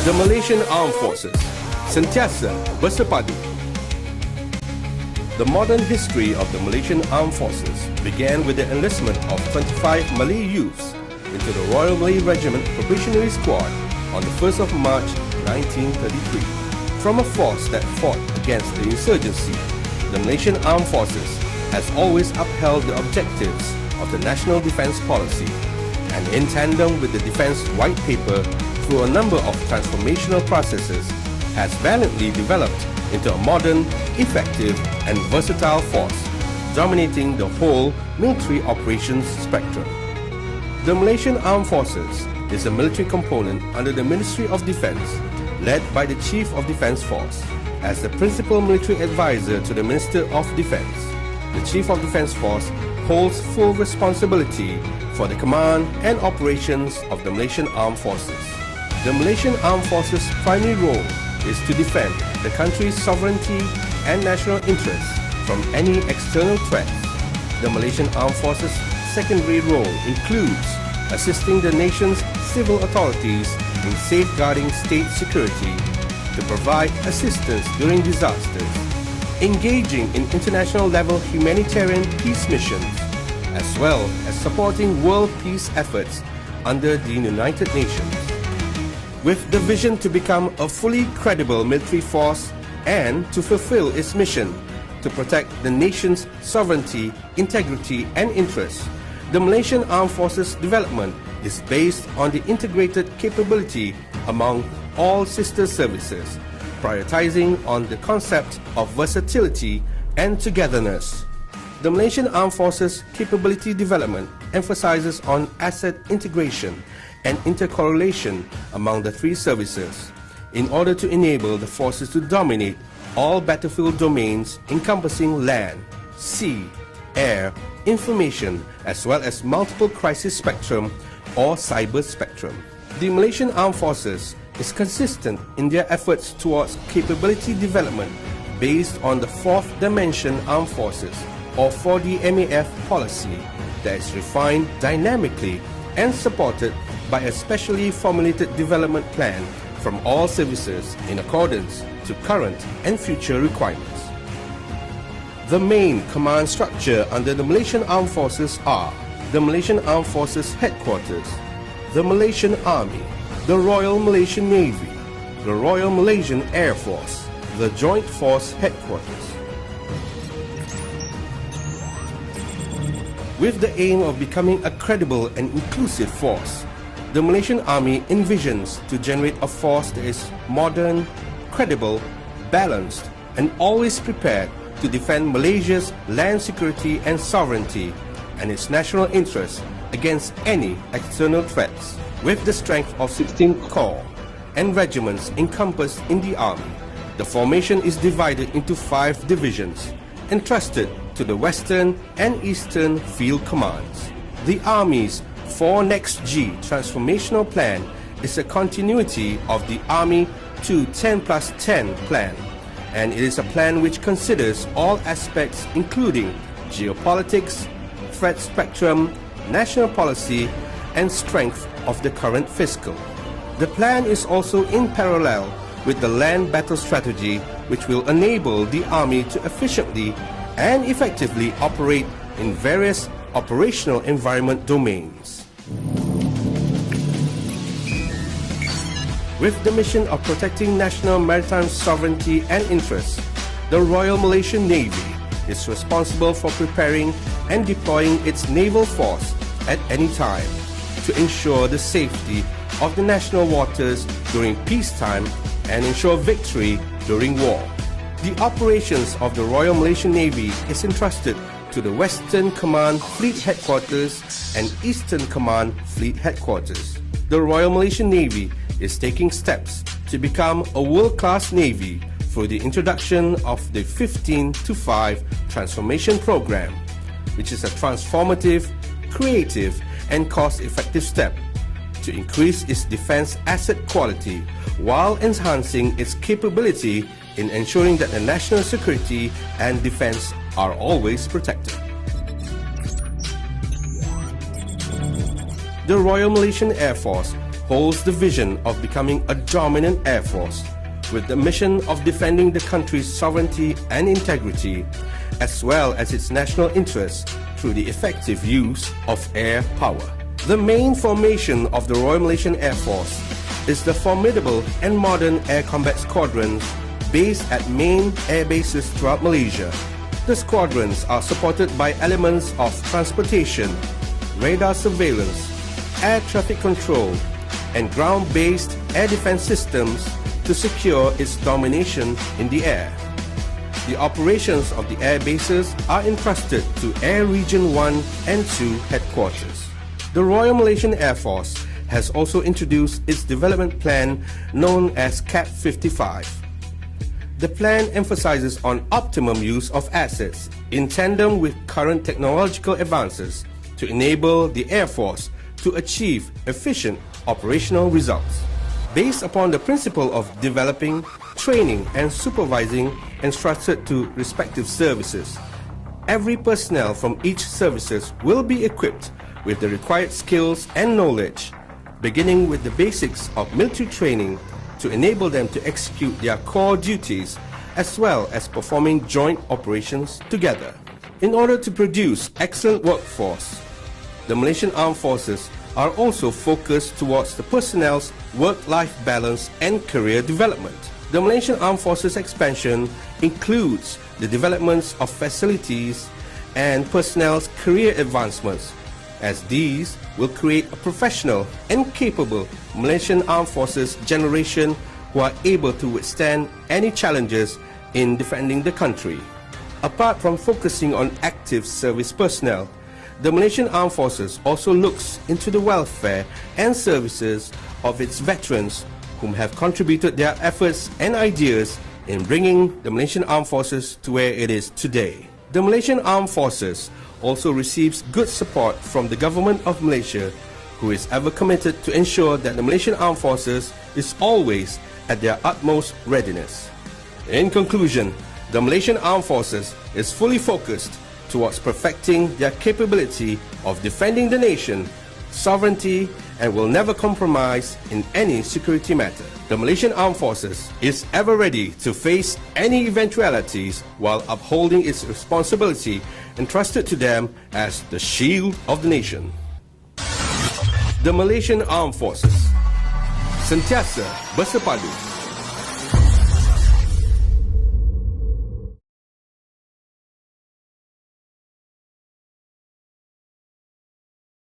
The Malaysian Armed Forces, sentiasa bersepadu. The modern history of the Malaysian Armed Forces began with the enlistment of 25 Malay youths into the Royal Malay Regiment Probationary Squad on the 1st of March 1933. From a force that fought against the insurgency, the Malaysian Armed Forces has always upheld the objectives of the National Defence Policy, and in tandem with the Defence White Paper, through a number of transformational processes, has valiantly developed into a modern, effective and versatile force, dominating the whole military operations spectrum. The Malaysian Armed Forces is a military component under the Ministry of Defence, led by the Chief of Defence Force. As the principal military advisor to the Minister of Defence, the Chief of Defence Force holds full responsibility for the command and operations of the Malaysian Armed Forces. The Malaysian Armed Forces' primary role is to defend the country's sovereignty and national interests from any external threats. The Malaysian Armed Forces' secondary role includes assisting the nation's civil authorities in safeguarding state security, to provide assistance during disasters, engaging in international-level humanitarian peace missions, as well as supporting world peace efforts under the United Nations. With the vision to become a fully credible military force and to fulfill its mission to protect the nation's sovereignty, integrity and interests, the Malaysian Armed Forces development is based on the integrated capability among all sister services, prioritizing on the concept of versatility and togetherness. The Malaysian Armed Forces capability development emphasizes on asset integration and intercorrelation among the three services in order to enable the forces to dominate all battlefield domains encompassing land, sea, air, information, as well as multiple crisis spectrum or cyber spectrum. The Malaysian Armed Forces is consistent in their efforts towards capability development based on the Fourth Dimension Armed Forces or 4DMAF policy that is refined dynamically and supported by a specially formulated development plan from all services in accordance to current and future requirements. The main command structure under the Malaysian Armed Forces are the Malaysian Armed Forces Headquarters, the Malaysian Army, the Royal Malaysian Navy, the Royal Malaysian Air Force, the Joint Force Headquarters. With the aim of becoming a credible and inclusive force, the Malaysian Army envisions to generate a force that is modern, credible, balanced, and always prepared to defend Malaysia's land security and sovereignty and its national interests against any external threats. With the strength of 16 corps and regiments encompassed in the Army, the formation is divided into 5 divisions, entrusted to the Western and Eastern Field Commands. The Army's 4 Next G transformational plan is a continuity of the Army 2 10+10 plan, and it is a plan which considers all aspects including geopolitics, threat spectrum, national policy, and strength of the current fiscal. The plan is also in parallel with the land battle strategy, which will enable the Army to efficiently and effectively operate in various operational environment domains. With the mission of protecting national maritime sovereignty and interests, the Royal Malaysian Navy is responsible for preparing and deploying its naval force at any time to ensure the safety of the national waters during peacetime and ensure victory during war. The operations of the Royal Malaysian Navy is entrusted to the Western Command Fleet Headquarters and Eastern Command Fleet Headquarters. The Royal Malaysian Navy is taking steps to become a world-class Navy through the introduction of the 15-5 Transformation Program, which is a transformative, creative, and cost-effective step to increase its defense asset quality while enhancing its capability in ensuring that the national security and defense are always protected. The Royal Malaysian Air Force holds the vision of becoming a dominant air force with the mission of defending the country's sovereignty and integrity, as well as its national interests through the effective use of air power. The main formation of the Royal Malaysian Air Force is the formidable and modern air combat squadrons based at main air bases throughout Malaysia. The squadrons are supported by elements of transportation, radar surveillance, air traffic control, and ground-based air defense systems to secure its domination in the air. The operations of the air bases are entrusted to Air Region 1 and 2 headquarters. The Royal Malaysian Air Force has also introduced its development plan known as CAP 55. The plan emphasizes on optimum use of assets in tandem with current technological advances to enable the Air Force to achieve efficient operational results. Based upon the principle of developing, training and supervising entrusted to respective services, every personnel from each services will be equipped with the required skills and knowledge, beginning with the basics of military training to enable them to execute their core duties as well as performing joint operations together. In order to produce excellent workforce, the Malaysian Armed Forces are also focused towards the personnel's work-life balance and career development. The Malaysian Armed Forces expansion includes the developments of facilities and personnel's career advancements, as these will create a professional and capable Malaysian Armed Forces generation who are able to withstand any challenges in defending the country. Apart from focusing on active service personnel, the Malaysian Armed Forces also looks into the welfare and services of its veterans whom have contributed their efforts and ideas in bringing the Malaysian Armed Forces to where it is today. The Malaysian Armed Forces also receives good support from the Government of Malaysia, who is ever committed to ensure that the Malaysian Armed Forces is always at their utmost readiness. In conclusion, the Malaysian Armed Forces is fully focused towards perfecting their capability of defending the nation, sovereignty, and will never compromise in any security matter. The Malaysian Armed Forces is ever ready to face any eventualities while upholding its responsibility entrusted to them as the shield of the nation. The Malaysian Armed Forces sentiasa bersepadu.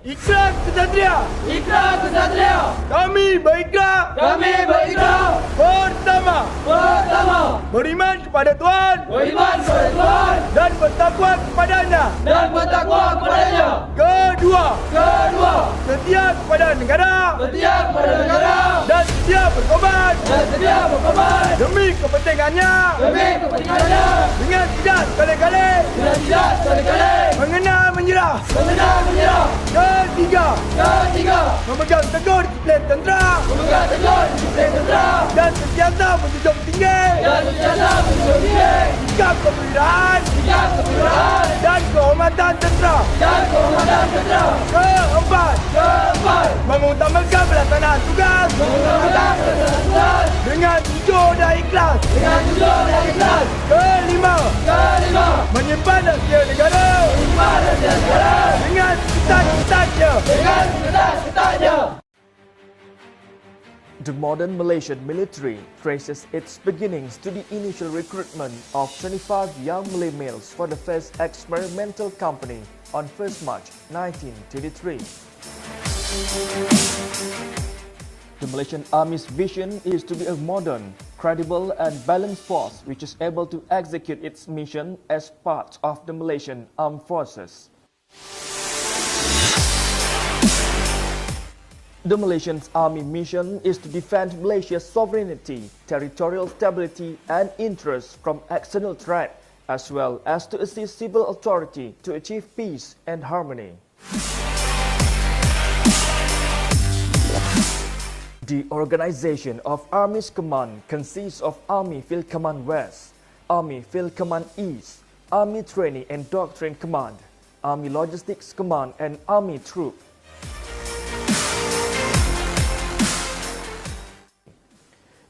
Ikrar kesatria, Ikrar kesatria, kami berikrar pertama beriman kepada Tuhan dan bertakwa kepadanya, kedua setia kepada negara dan setia berkorban demi kepentingannya dengan tidak sekali-kali mengenal menyerah. Ketiga, memegang teguh disiplin tentera dan sentiasa menjunjung tinggi sikap kewirausahaan dan kehormatan tentera. Keempat, mengutamakan pelaksanaan tugas dengan jujur dan ikhlas. Kelima, menyimpan rahsia negara dengan cita-citanya. The modern Malaysian military traces its beginnings to the initial recruitment of 25 young Malay males for the first experimental company on 1st March 1923. The Malaysian Army's vision is to be a modern, credible and balanced force which is able to execute its mission as part of the Malaysian Armed Forces. The Malaysian Army mission is to defend Malaysia's sovereignty, territorial stability and interests from external threat, as well as to assist civil authority to achieve peace and harmony. The organization of Army's command consists of Army Field Command West, Army Field Command East, Army Training and Doctrine Command, Army Logistics Command and Army Troop.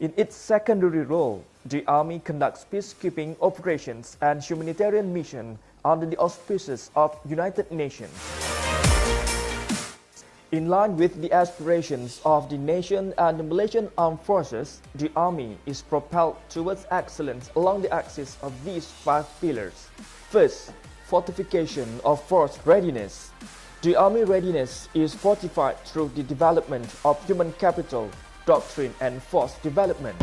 In its secondary role, the Army conducts peacekeeping operations and humanitarian missions under the auspices of United Nations. In line with the aspirations of the nation and the Malaysian Armed Forces, the Army is propelled towards excellence along the axis of these 5 pillars. First, fortification of force readiness. The Army readiness is fortified through the development of human capital, doctrine and force development.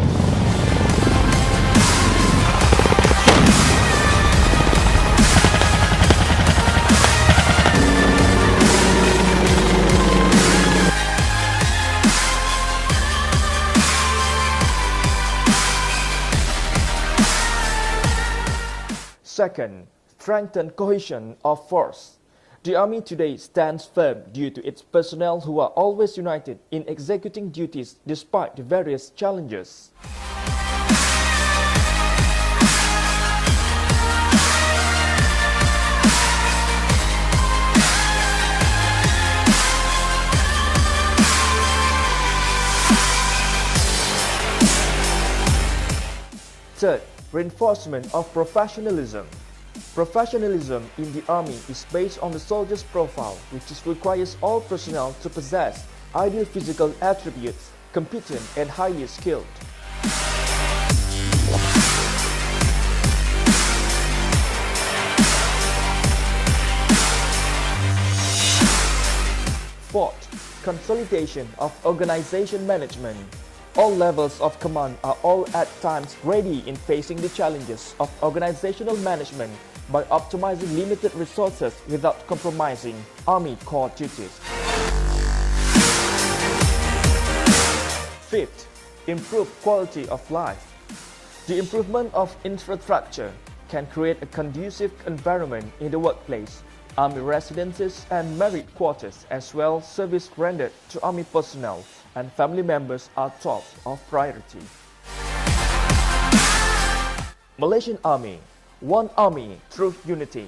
Second, strengthen cohesion of force. The Army today stands firm due to its personnel who are always united in executing duties despite the various challenges. Third, reinforcement of professionalism. Professionalism in the Army is based on the soldier's profile, which requires all personnel to possess ideal physical attributes, competent and highly skilled. Fourth, consolidation of organization management. All levels of command are all at times ready in facing the challenges of organizational management by optimizing limited resources without compromising Army core duties. Fifth, improve quality of life. The improvement of infrastructure can create a conducive environment in the workplace. Army residences and merit quarters as well service rendered to Army personnel and family members are top of priority. Malaysian Army, one Army through unity.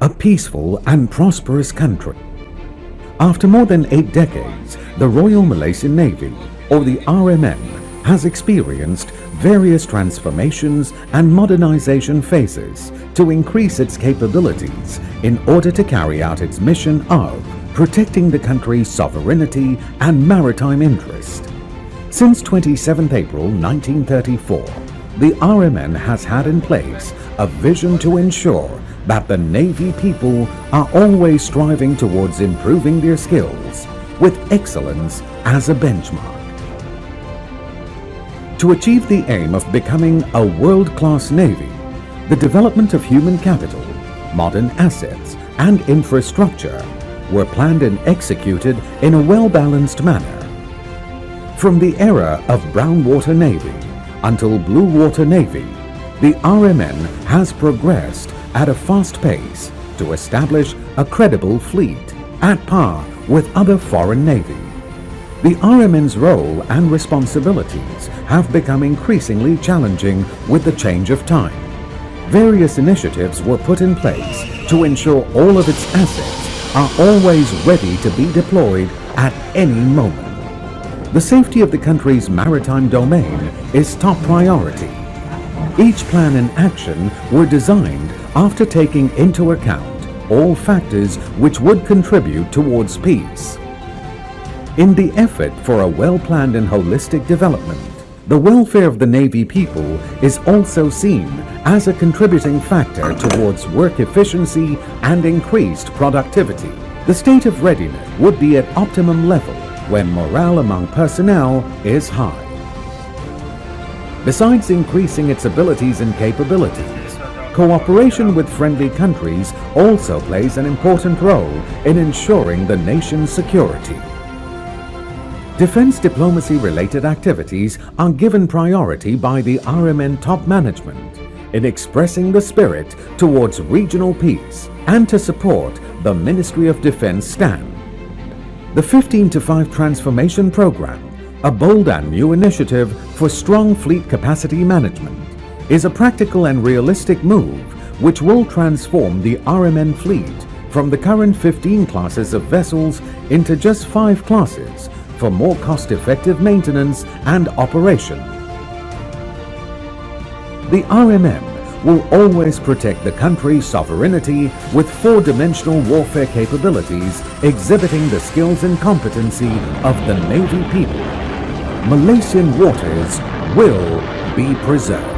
A peaceful and prosperous country. After more than 8 decades, the Royal Malaysian Navy, or the RMN, has experienced various transformations and modernization phases to increase its capabilities in order to carry out its mission of protecting the country's sovereignty and maritime interest. Since 27 April 1934, the RMN has had in place a vision to ensure that the Navy people are always striving towards improving their skills with excellence as a benchmark. To achieve the aim of becoming a world-class Navy, the development of human capital, modern assets and infrastructure were planned and executed in a well-balanced manner. From the era of Brown Water Navy until Blue Water Navy, the RMN has progressed at a fast pace to establish a credible fleet at par with other foreign navies. The RMN's role and responsibilities have become increasingly challenging with the change of time. Various initiatives were put in place to ensure all of its assets are always ready to be deployed at any moment. The safety of the country's maritime domain is top priority. Each plan and action were designed after taking into account all factors which would contribute towards peace. In the effort for a well-planned and holistic development, the welfare of the Navy people is also seen as a contributing factor towards work efficiency and increased productivity. The state of readiness would be at optimum level when morale among personnel is high. Besides increasing its abilities and capabilities, cooperation with friendly countries also plays an important role in ensuring the nation's security. Defense diplomacy-related activities are given priority by the RMN top management in expressing the spirit towards regional peace and to support the Ministry of Defense stand. The 15-to-5 Transformation Program, a bold and new initiative for strong fleet capacity management, is a practical and realistic move which will transform the RMN fleet from the current 15 classes of vessels into just 5 classes for more cost-effective maintenance and operation. The RMN will always protect the country's sovereignty with 4-dimensional warfare capabilities exhibiting the skills and competency of the Navy people. Malaysian waters will be preserved.